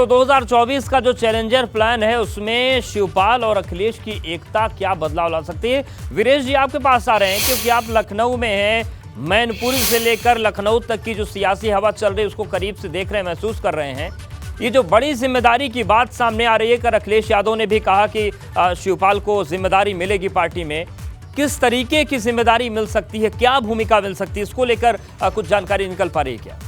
तो 2024 का जो चैलेंजर प्लान है उसमें शिवपाल और अखिलेश की एकता क्या बदलाव ला सकती है? वीरेश जी आपके पास आ रहे हैं क्योंकि आप लखनऊ में हैं। मैनपुरी से लेकर लखनऊ तक की जो सियासी हवा चल रही है उसको करीब से देख रहे हैं, महसूस कर रहे हैं। ये जो बड़ी जिम्मेदारी की बात सामने आ रही है कि अखिलेश यादव ने भी कहा कि शिवपाल को जिम्मेदारी मिलेगी पार्टी में, किस तरीके की जिम्मेदारी मिल सकती है, क्या भूमिका मिल सकती है, इसको लेकर कुछ जानकारी निकल पा रही है क्या?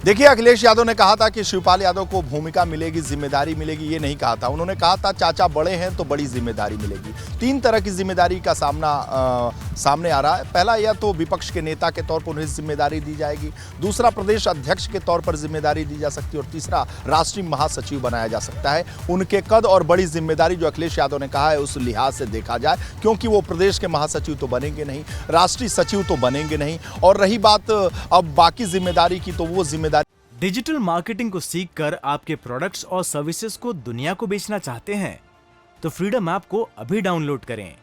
देखिए, अखिलेश यादव ने कहा था कि शिवपाल यादव को भूमिका मिलेगी, जिम्मेदारी मिलेगी, ये नहीं कहा था। उन्होंने कहा था चाचा बड़े हैं तो बड़ी जिम्मेदारी मिलेगी। तीन तरह की जिम्मेदारी का सामने आ रहा है। पहला, यह तो विपक्ष के नेता के तौर पर उन्हें जिम्मेदारी दी जाएगी। दूसरा, प्रदेश अध्यक्ष के तौर पर जिम्मेदारी दी जा सकती है। और तीसरा, राष्ट्रीय महासचिव बनाया जा सकता है। उनके कद और बड़ी जिम्मेदारी जो अखिलेश यादव ने कहा है उस लिहाज से देखा जाए, क्योंकि वो प्रदेश के महासचिव तो बनेंगे नहीं, राष्ट्रीय सचिव तो बनेंगे नहीं। और रही बात अब बाकी जिम्मेदारी की, तो वो जिम्मेदारी डिजिटल मार्केटिंग को सीखकर आपके प्रोडक्ट्स और सर्विसेज को दुनिया को बेचना चाहते हैं तो फ्रीडम ऐप को अभी डाउनलोड करें।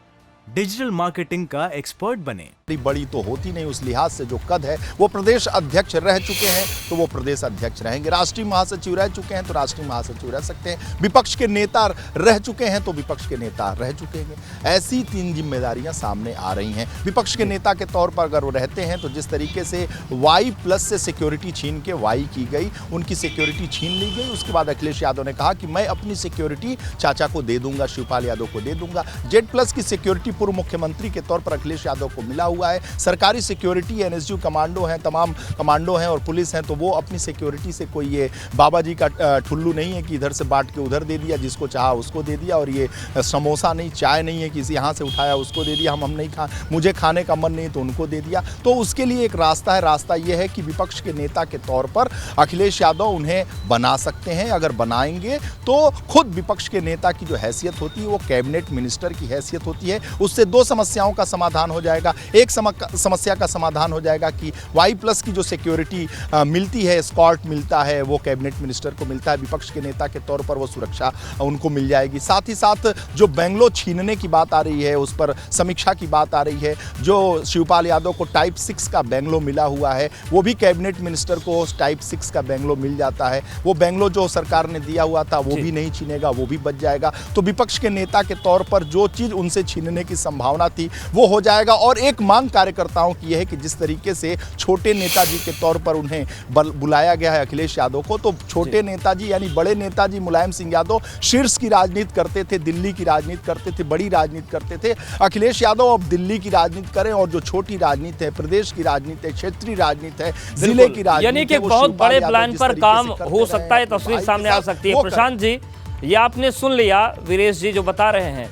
डिजिटल मार्केटिंग का एक्सपर्ट बने। बड़ी तो होती नहीं, उस लिहाज से जो कद है वो प्रदेश अध्यक्ष रह चुके हैं तो वो प्रदेश अध्यक्ष रहेंगे, राष्ट्रीय महासचिव रह चुके हैं तो राष्ट्रीय महासचिव रह सकते हैं, विपक्ष के नेता रह चुके हैं तो विपक्ष के नेता रह चुके हैं। ऐसी तीन जिम्मेदारियां सामने आ रही हैं। विपक्ष के नेता के तौर पर अगर वो रहते हैं तो जिस तरीके से Y+ से सिक्योरिटी छीन के Y की गई, उनकी सिक्योरिटी छीन ली गई। उसके बाद अखिलेश यादव ने कहा कि मैं अपनी सिक्योरिटी चाचा को दे दूंगा, शिवपाल यादव को दे दूंगा। Z+ की सिक्योरिटी पूर्व मुख्यमंत्री के तौर पर अखिलेश यादव को मिला हुआ है। सरकारी सिक्योरिटी NSU कमांडो हैं, तमाम कमांडो हैं और पुलिस हैं, तो वो अपनी सिक्योरिटी से कोई ये बाबा जी का ठुल्लू नहीं है कि इधर से बांट के उधर दे दिया, जिसको चाहा उसको दे दिया। और ये समोसा नहीं, चाय नहीं है कि यहाँ से उठाया उसको दे दिया, हम नहीं मुझे खाने का मन नहीं तो उनको दे दिया। तो उसके लिए एक रास्ता है। रास्ता ये है कि विपक्ष के नेता के तौर पर अखिलेश यादव उन्हें बना सकते हैं। अगर बनाएंगे तो खुद विपक्ष के नेता की जो हैसियत होती है वो कैबिनेट मिनिस्टर की हैसियत होती है। उससे दो समस्याओं का समाधान हो जाएगा। एक समस्या का समाधान हो जाएगा कि Y+ की जो सिक्योरिटी मिलती है, एस्कॉर्ट मिलता है, वो कैबिनेट मिनिस्टर को मिलता है। विपक्ष के नेता के तौर पर वो सुरक्षा उनको मिल जाएगी। साथ ही साथ जो बेंगलो छीनने की बात आ रही है उस पर समीक्षा की बात आ रही है। जो शिवपाल यादव को टाइप 6 का बेंगलो मिला हुआ है वो भी कैबिनेट मिनिस्टर को टाइप 6 का बेंगलो मिल जाता है। वो बेंगलो जो सरकार ने दिया हुआ था वो भी नहीं छीनेगा, वो भी बच जाएगा। तो विपक्ष के नेता के तौर पर जो चीज़ उनसे छीनने की संभावना थी वो हो जाएगा। और एक मांग कार्यकर्ताओं की यह है कि जिस तरीके से छोटे नेताजी के तौर पर उन्हें बुलाया गया है अखिलेश यादव को, तो छोटे नेताजी यानी बड़े नेताजी मुलायम सिंह यादव शीर्ष की राजनीति करते थे, दिल्ली की राजनीति करते थे, बड़ी राजनीति करते थे। अखिलेश यादव अब दिल्ली की राजनीति करें और जो छोटी राजनीति है, प्रदेश की राजनीति है, क्षेत्रीय राजनीति है, जिले की राजनीति, यानी कि बहुत बड़े प्लान पर काम हो सकता है, तस्वीर सामने आ सकती है। प्रशांत जी, ये आपने सुन लिया वीरेश जी जो बता रहे हैं,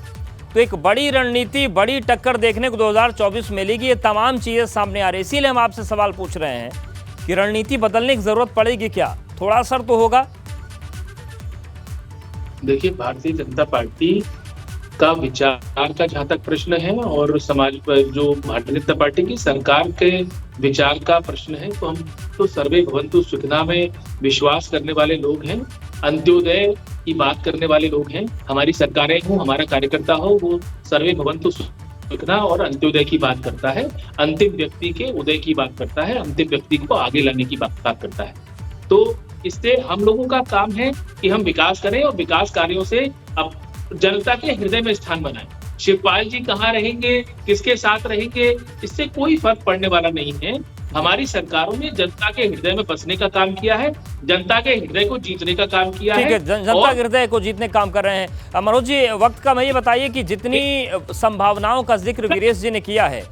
तो एक बड़ी रणनीति, बड़ी टक्कर देखने को 2024 मिलेगी। ये तमाम चीजें सामने आ रही है, इसीलिए हम आपसे सवाल पूछ रहे हैं कि रणनीति बदलने की जरूरत पड़ेगी क्या? थोड़ा असर तो होगा। देखिए, भारतीय जनता पार्टी का विचार का जहां तक प्रश्न है और समाज पर जो भारतीय जनता पार्टी की सरकार के विचार का प्रश्न है, तो हम तो सर्वे भवन्तु सुखिनः में विश्वास करने वाले लोग हैं, अंत्योदय की बात करने वाले लोग हैं। हमारी सरकारें हो, हमारा कार्यकर्ता हो, वो सर्वे भवन्तु सुखिनः और अंत्योदय की बात करता है, अंतिम व्यक्ति के उदय की बात करता है, अंतिम व्यक्ति को आगे लाने की बात करता है। तो इससे हम लोगों का काम है कि हम विकास करें और विकास कार्यों से अब जनता के हृदय में स्थान बनाएं। शिवपाल जी कहाँ रहेंगे, किसके साथ रहेंगे, इससे कोई फर्क पड़ने वाला नहीं है। हमारी सरकारों ने जनता के हृदय में बसने का काम किया है, जनता के हृदय को जीतने का काम किया है। ठीक है, जनता के हृदय को जीतने का काम कर रहे हैं। मनोज जी, वक्त का मैं ये बताइए कि जितनी संभावनाओं का जिक्र वीरेश जी ने किया है,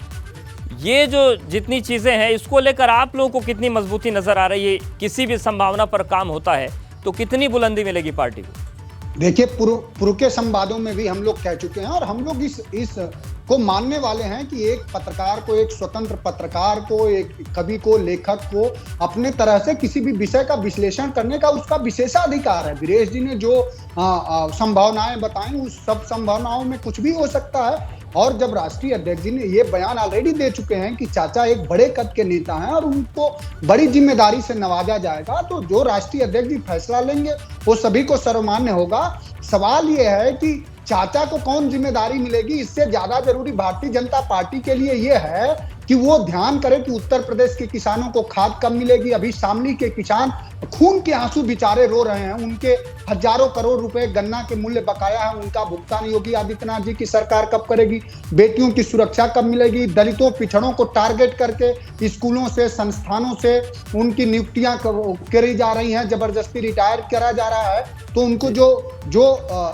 ये जो जितनी चीजें हैं इसको लेकर आप लोगों को कितनी मजबूती नजर आ रही है? किसी भी संभावना पर काम होता है तो कितनी बुलंदी मिलेगी पार्टी को? देखिए, पूर्व के संवादों में भी हम लोग कह चुके हैं और हम लोग इस को मानने वाले हैं कि एक पत्रकार को, एक स्वतंत्र पत्रकार को, एक कवि को, लेखक को अपने तरह से किसी भी विषय का विश्लेषण करने का उसका विशेषाधिकार है। वीरेश जी ने जो संभावनाएं बताई, उस सब संभावनाओं में कुछ भी हो सकता है। और जब राष्ट्रीय अध्यक्ष जी ने ये बयान ऑलरेडी दे चुके हैं कि चाचा एक बड़े कद के नेता हैं और उनको बड़ी जिम्मेदारी से नवाजा जाएगा, तो जो राष्ट्रीय अध्यक्ष जी फैसला लेंगे वो सभी को सर्वमान्य होगा। सवाल ये है कि चाचा को कौन जिम्मेदारी मिलेगी, इससे ज्यादा जरूरी भारतीय जनता पार्टी के लिए ये है कि वो ध्यान करे कि उत्तर प्रदेश के किसानों को खाद कब मिलेगी। अभी शामली के किसान खून के आंसू बेचारे रो रहे हैं, उनके हजारों करोड़ रुपए गन्ना के मूल्य बकाया है, उनका भुगतान योगी आदित्यनाथ जी की सरकार कब करेगी। बेटियों की सुरक्षा कब मिलेगी। दलितों पिछड़ों को टारगेट करके स्कूलों से संस्थानों से उनकी नियुक्तियां करी जा रही हैं, जबरदस्ती रिटायर करा जा रहा है। तो उनको जो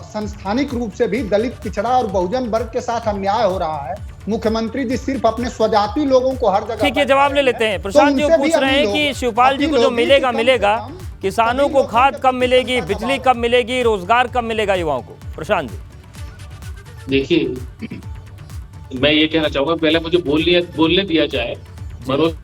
संस्थानिक रूप से भी दलित पिछड़ा और बहुजन वर्ग के साथ अन्याय हो रहा है, मुख्यमंत्री जी सिर्फ अपने स्वजाति लोगों को हर जगह। ठीक है, जवाब ले लेते हैं। प्रशांत जी पूछ रहे हैं कि शिवपाल जी को जो मिलेगा मिलेगा, किसानों को खाद कब मिलेगी, बिजली कब मिलेगी, रोजगार कब मिलेगा युवाओं को। प्रशांत जी देखिए, मैं ये कहना चाहूंगा, पहले मुझे बोलने दिया जाए। मनोज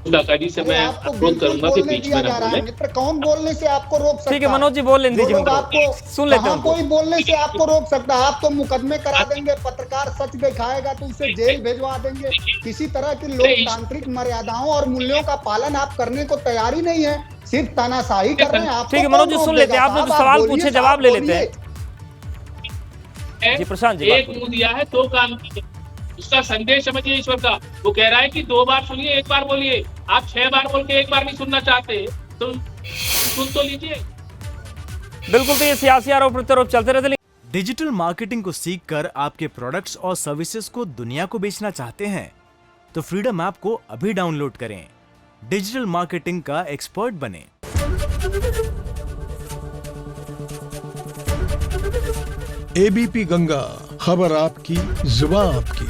काका जी से मैं अनुरोध करूंगा कि बीच में ना बोले। मित्र, कौन बोलने से आपको रोक सकता है? ठीक है मनोज जी, बोल लेने दीजिए, आपको सुन लेते हैं। कोई बोलने से आपको रोक सकता है? आप तो मुकदमे करा देंगे, पत्रकार सच दिखाएगा तो उसे जेल भेजवा देंगे। किसी तरह की लोकतांत्रिक मर्यादाओं और मूल्यों का पालन आप करने को तैयार ही नहीं है, सिर्फ तानाशाही कर रहे हैं आप। ठीक है मनोज जी, सुन लेते हैं। आपने जो सवाल पूछे जवाब ले लेते हैं। जी प्रशांत जी, एक मुंह दिया है दो काम किए, उसका संदेश समझिए ईश्वर का। वो कह रहा है कि 2 बार सुनिए 1 बार बोलिए। आप 6 बार बोल के 1 बार नहीं सुनना चाहते तो सुन तो लीजिए। बिल्कुल, तो ये सियासी आरोप प्रत्यारोप चलते रहते। डिजिटल मार्केटिंग को सीखकर आपके प्रोडक्ट्स और सर्विसेज को दुनिया को बेचना चाहते हैं तो फ्रीडम ऐप को अभी डाउनलोड करें। डिजिटल मार्केटिंग का एक्सपर्ट बनें। एबीपी गंगा, खबर आपकी, जुबान आपकी।